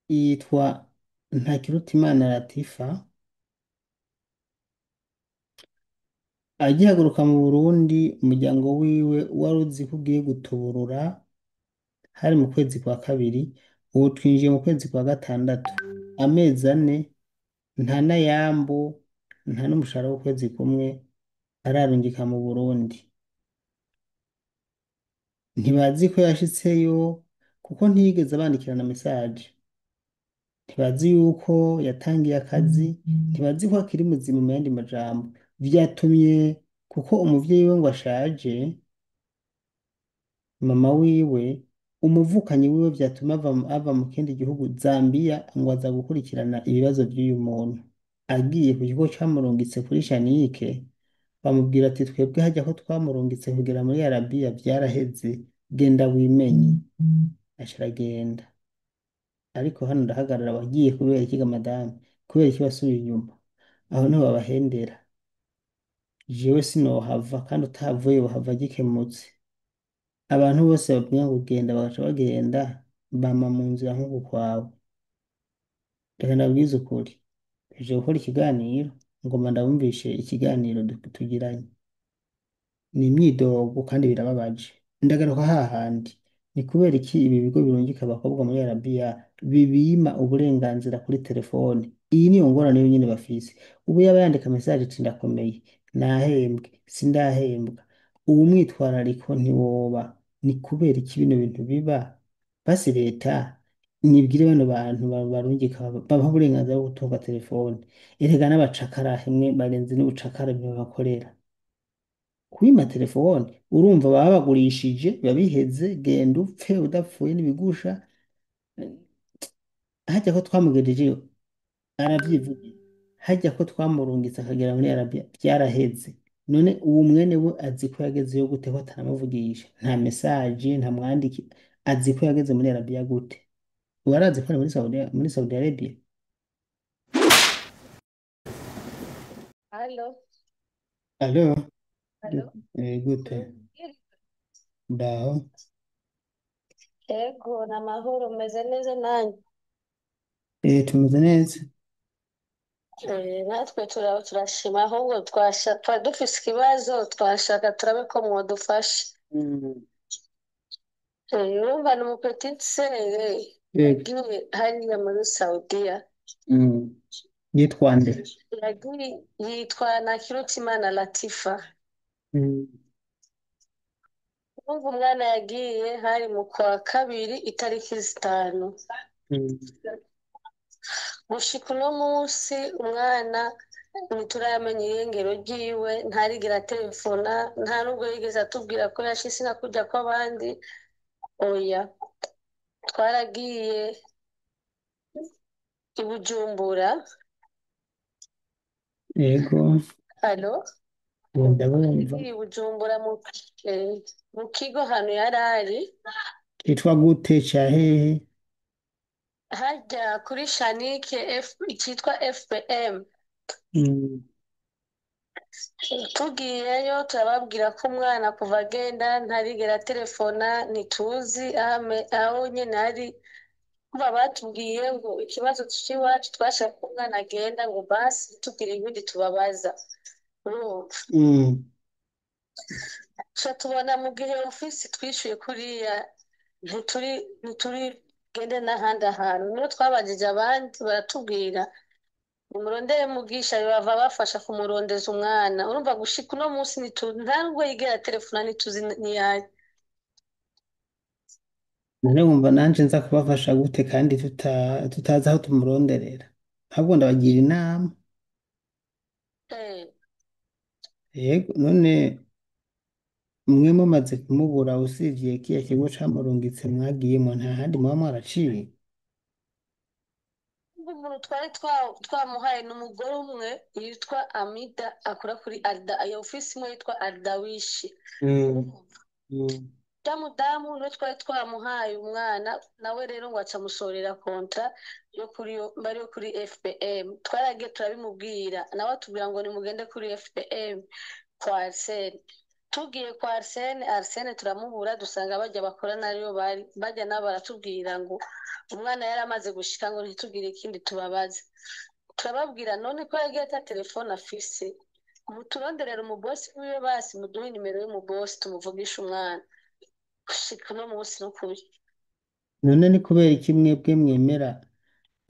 yitwa Ntakirutimana Latifa. Agihaguruka mu Burundi, umuryango wiwe wari uzi ko ugiye gutuburura hari mu kwezi kwa kabiri. Ubu twinjiye mu kwezi kwa gatandatu, amezi ane, nta n'ayambu, nta n'umushahara w'ukwezi kumwe ararungika mu Burundi. Ntibazi ko yashitseyo kuko ntiyigeze abandikirana mesaje. Ntibazi yuko yatangiye akazi, ntibazi ko akiri muzima mu yandi majambo. Vyatumye kuko umuvyeyi we ngo ashaje, mama wiwe, umuvukanyi wiwe vyatuma ava mu kindi gihugu Zambia ngo aza gukurikirana ibibazo vy'uyu muntu. Agiye ku kigo camurungitse kuri Shanike, bamubwira ati twebwe hajya ko twamurungitse kugera muri Arabiya vyaraheze, genda wimenye. Aca aragenda. Ariko hano ndahagarara, wagiye kubera iki ga madame? Kubera iki wasubiye inyuma? Aho niho babahendera. Jewe sinohava, kandi utahavuye wohava gikemutse. Abantu bose babwira ngo genda bagaca bagenda, bama mu nzira nk'uku kwawe. Reka ndabwize ukuri, tuje gukora ikiganiro, ngoma ndabumvishe ikiganiro tugiranye. Ni imyidogo kandi birababaje. Ndagaruka hahandi, ni kubera iki ibi bigo birungika abakobwa muri Arabiya bibima uburenganzira kuri telefone? Iyi niyo ngorane yonyine bafise. Ubu yaba yandika message ati ndakomeye, nahembwe, sindahembwa, ubu mwitwarariko ntiwoba. Ni kubera iki bino bintu biba? Basi leta nibwire bano bantu barungika babaha uburenganzira bwo gutunga telefone. Erega n'abacakara hemwe barenze n'ubucakara bakorera kwima telefone. Urumva baba bagurishije, biba biheze, genda upfe udapfuye n'ibigusha. Hajya ko twamugejeje aravyivugira, hajya ko twamurungitse akagera muri Arabia byaraheze. None uwo mwene we azi ko yagezeyo gute ko atanamuvugisha? Nta message, nta mwandiki. Azi ko yageze muri Arabia gute? Warazi ko ari muri Saudi Arabia? Halo, Alo, halo. gute? Ndaho. Ego, n'amahoro, meze neza nanjye. Tumeze neza. Natwe turashima, ahubwo twari dufise ikibazo twashaka turabe ko mwodufasha. Mm. Urumva ni umupetitsere Yego. yagiye hariya muri Saudiya. Mm. Yitwa nde? Yagiye yitwa Ntakirutimana Latifa. Mm. Urumva umwana yagiye hari mu kwa kabiri itariki 5. Mm. Gushika uno munsi umwana ntituramenya irengero ryiwe, ntarigera telefona, nta nubwo yigeze atubwira ko yashitse na kurya kw'abandi. Oya, twaragiye i Bujumbura. Yego. Alo, Ndabumva. i Bujumbura mu kigo hano yari ari Kitwa gute, ca hehe? harya kuri Shanike cyitwa FPM. Mm. Tugiyeyo turababwira ko umwana kuva agenda ntarigera telefona, ntituzi aho nyine ari. Kuba batubwiye ngo ikibazo cy'iwacu twashaka ko umwana agenda, ngo basi tubwire ibindi tubabaza. Urumva, Mm. tuca tubona mu gihe ofisi twishyuye kuriya, ntituri gende n'ahandi hantu. Niyo twabajije abandi baratubwira nimurondere mugisha, bava bafasha kumurondeza umwana. Urumva gushika uno munsi nta nubwo yigera telefona, ntituzi niyayo. None wumva nanje nza kubafasha gute kandi tutazi aho tumuronderera? Ahubwo ndabagira inama. Eh, Yego, none mwe mumaze kumubura, usivye kiya kigo camurungitse mwagiyemo, nta handi muba mwaraciye? umuntu twari twamuhaye ni umugore umwe yitwa Amida, akora kuri Arda, iyo ofisi imwe yitwa Ardawishi. Mm. Mm. Damu niwe twari twamuhaye umwana, nawe rero ngo acamusorera kontra yo kuri FPM. Twaragiye turabimubwira, nawe atubwira ngo nimugende kuri FPM kwa Arsene. tugiye kwa Arsene, Arsene turamubura dusanga bajya bakorana ariyo bari bajya nabo baratubwira ngo umwana yari amaze gushika ngo ntitugire ikindi tubabaza. Turababwira none ko yagiye ata telefone afise, muturonderera umubosi wiwe basi muduhe nimero y'umubosi tumuvugishe umwana. Gushika uno munsi n'ukuri. none ni kubera iki mwebwe mwemera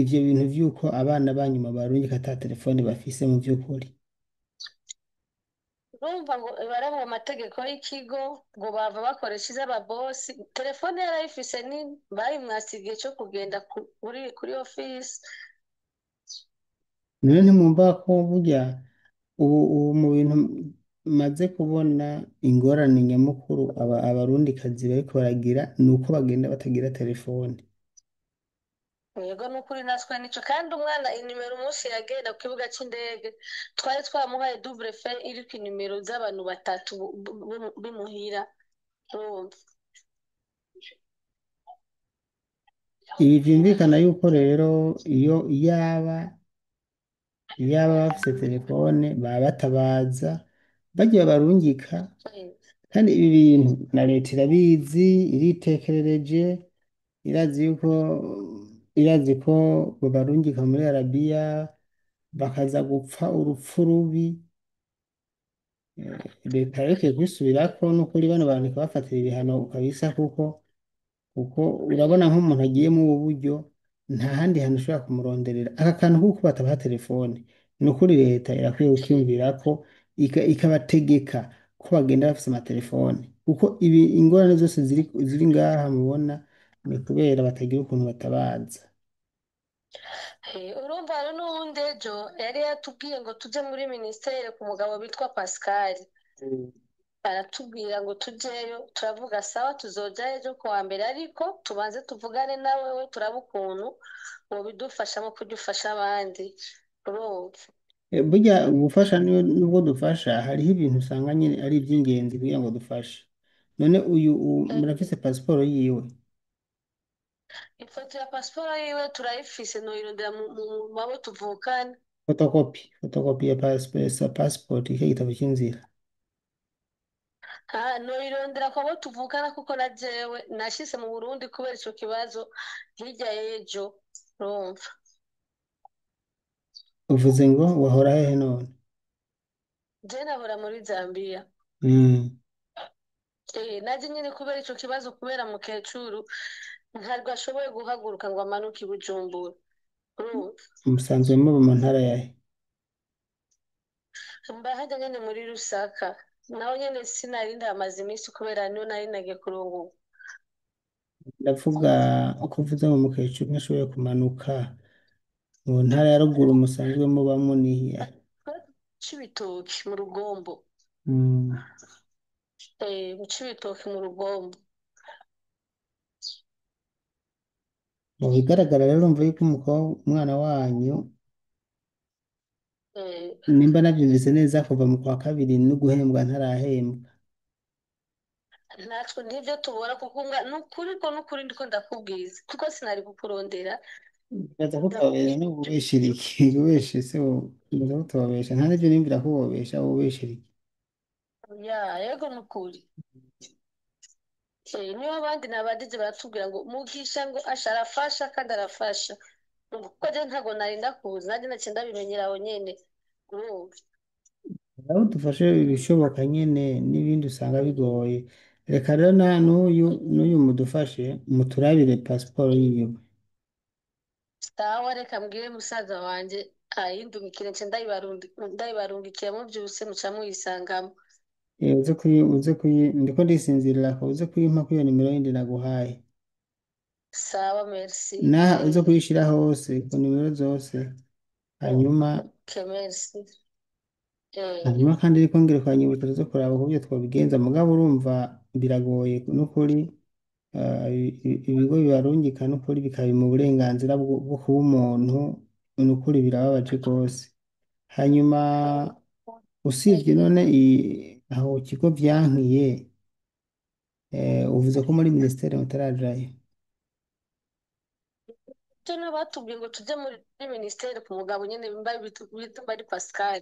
ivyo bintu vy'uko abana banyuma barungika ata telefone bafise mu vy'ukuri? Urumva ngo baravuga amategeko y'ikigo ngo bava bakoresha iz'ababosi, telefone yarayifise ni bayimwasiye igihe cyo kugenda kuri ofisi. None ntimwumva ko burya ubu mu bintu maze kubona ingorane nyamukuru abarundikazi bariko baragira ni uko bagenda batagira telefone. Yego ni ukuri natwe nico kandi umwana inimero umunsi yagenda ku kibuga c'indege twari twamuhaye double fare iriko inimero z'abantu batatu bimuhira. Urumva. Ibi vyumvikana yuko rero iyo yaba bafise telefone baba batabaza bagiye barungika, Eh, kandi ibi bintu na leta irabizi iritekerereje, irazi yuko irazi ko babarungika muri Arabiya bakaza gupfa urupfu rubi. Leta yareke kwisubirako n'ukuri bano bantu ikabafatira ibihano kabisa, kuko urabona nk'umuntu agiye mu ubu buryo nta handi hantu ushobora kumuronderera aka kantu kuko batabaha telefone. Ni ukuri leta irakwiye gukiyumvira ko ikabategeka ko bagenda bafise amatelefone, kuko ibi ingorane zose ziri ngaha mubona ni kubera batagira ukuntu batabaza. urumva hari n'uwundi ejo yari yatubwiye ngo tuje muri minisiteri ku mugabo bitwa Pascal. Aratubwira ngo tujeyo, turavuga sawa tuzoja ejo ku wa mbere ariko tubanze tuvugane na wewe turabe ukuntu wobidufashamo kujya ufasha abandi. Urumva. Burya gufasha nubwo dufasha hariho ibintu usanga nyine ari iby'ingenzi kugira ngo dufashe. None Eh, murafise pasiporo yiwe? ifoto ya pasiporo yiwe turayifise noyirondera mu mabo tuvukana. Fotokopi ya pasiporo icyo gitabo cy'inzira. Noyirondera ku abo tuvukana kuko na jewe nashyize mu Burundi kubera ico kibazo hirya y'ejo. Urumva. Uvuze ngo wahora hehe none? Je nahora muri Zambia. Mm. Naje nyine kubera ico kibazo kubera mukecuru ntabwo ashoboye guhaguruka ngo amanuke i Bujumbura. Urumva. Musanzwe muba mu ntara yahe? Mba hajya nyine muri Rusaka naho nyine sinari ndamaze iminsi kubera niyo nari nagiye kurunguka. Ndavuga uko uvuze ngo mukecuru ntashoboye kumanuka mu ntara ya ruguru musanzwe mubamo nihiya. Cibitoki mu Rugombo. Mm. Mu Cibitoki mu Rugombo. Mu bigaragara rero urumva yuko umwana wanyu, Eh, nimba nabyumvise neza, kuva mu kwa kabiri no guhembwa ntarahembwa. natwe nibyo tubona kuko nukuri ndiko ndakubwiza kuko sinari kukurondera Baza kutababesha no ndakubwiza. kubeshera iki? Ubeshe se baza kutababesha nta n'ibyo nimbira ko wobesha ubeshera iki? Ya yego nukuri. Niyo abandi nabadije baratubwira ngo mugisha ngo asha arafasha kandi arafasha kuko je ntago nari ndakuzi nanjye naciye ndabimenyera aho nyene. Urumva. Aho dufashe ibishoboka nyine n'ibindi usanga bigoye. Reka rero na n'uyu mudufashe muturabire pasiporo yiwe. Sawa reka mbwire musaza wanje ayindungikire nce ndayibarungikiye muvyuse muca muyisangamo. Ndiko ndisinzirira ko uze kuyimpa kuri iyo nimero yindi naguhaye. Sawa merci. Naha uze kuyishira hose ku nimero zose. hanyuma Okay, merci. hanyuma kandi ariko ngire kwanyibutsa zo kuraba uburyo twabigenza, mugabo urumva biragoye n'ukuri. Ibigo bibarungika n'ukuri bikaba mu burenganzira bwo kuba umuntu, n'ukuri birababaje rwose. Hanyuma usibye none aho ikigo vyankiye, uvuze ko muri minisiteri mutarajayo. Icyo batubwiye ngo tujye muri minisiteri ku mugabo nyine bita ari Pascal.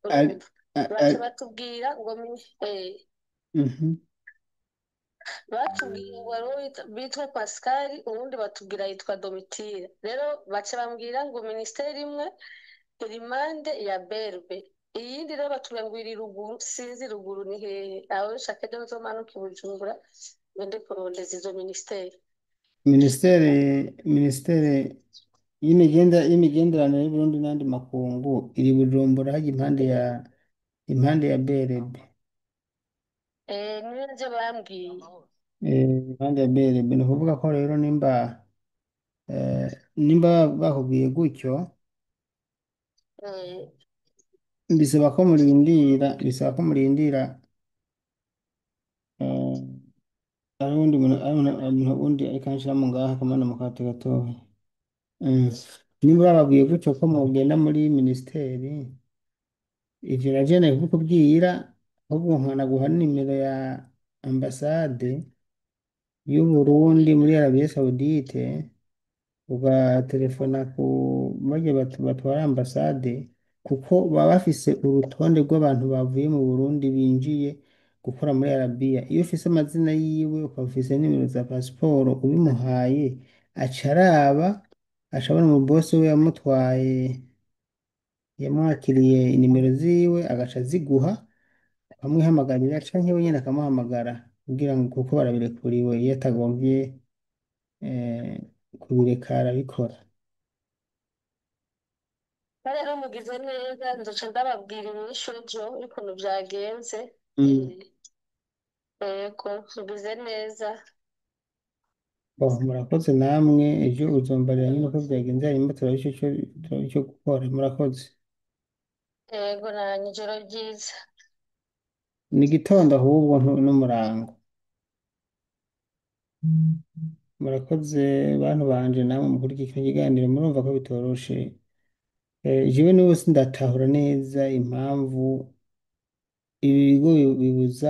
Ari- Urumva. a- Baca a- batubwira ngo Mhm. batubwiye ngo hariho bitwa Pascal ubundi batubwira yitwa Domitire rero baca bambwira ngo minisiteri imwe iri impande ya berbe iyindi rero batubwira ngo iri ruguru sinzi ruguru ni hehe aho shaka rero nzomanuka i Bujumbura ngende kurondeza izo minisiteri. Minisiteri y'imigenderanire y'Uburundi n'andi makungu iri Bujumbura hajya impande ya BRB. Niyo nje bambwiye. Impande ya BRB ni ukuvuga ko rero nimba bakubwiye gutyo Eh, bisaba ko murindira eh, hari umuntu wundi ariko anshyiramo ngaha akamana mu kato gatoya. Mm. Nimba bababwiye gutyo ko mugenda muri minisiteri ivyo navyo nari kukubwira ahubwo nkanaguha nimero ya ambasade y'Uburundi muri Arabie Saoudite ugatelefona ku barya batwara ambasade kuko baba bafise urutonde rw'abantu bavuye mu Burundi binjiye gukora muri Arabiya iyo ufise amazina yiwe ukaba ufise nimero za pasiporo ubimuhaye aca araba aca abona mu bosi we yamwakiriye inimero ziwe agaca aziguha akamwihamagarira canke we nyene akamuhamagara kugira ngo kuko barabirekuriwe iyo atagomvye eh, kubireka arabikora. rero mugize neza nzoca ndababwira inyishu ejo y'ukuntu byagenze. Mm. Yego mugize neza. Murakoze namwe ejo uzombarira nyine uko byagenze hanyuma turaba ico gukora murakoze. Yego nanjye ijoro ryiza. Ni igitondo ahubwo n'umurango. Murakoze bantu banje namwe mukurikira ikiganiro murumva ko bitoroshe. Jewe n'ubu sindatahura neza impamvu ibi bigo bibuza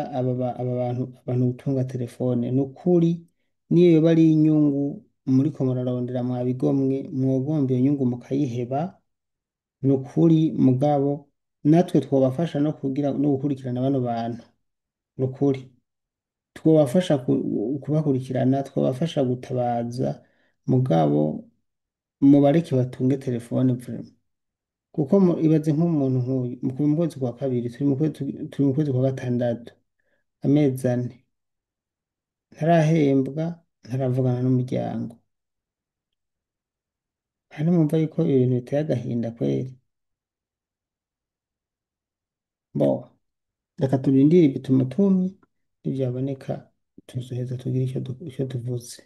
abantu gutunga telefone. Ni ukuri niyo yoba ari inyungu muriko murarondera mwabigomwe mwogomba iyo nyungu mukayiheba. Ni ukuri mugabo natwe twobafasha no gukurikirana bano bantu. Ni ukuri twobafasha kubakurikirana twobafasha gutabaza mugabo mubareke batunge telefone vraiment. Kuko ibaze nk'umuntu nk'uyu mu kwezi kwa kabiri turi mu kwezi kwa gatandatu amezi ane ntarahembwa ntaravugana n'umuryango hano mwumva yuko ibintu biteye agahinda kweri. Bo reka turindire ibitumutumye nivyaboneka tuzoheza tugire ico tuvuze.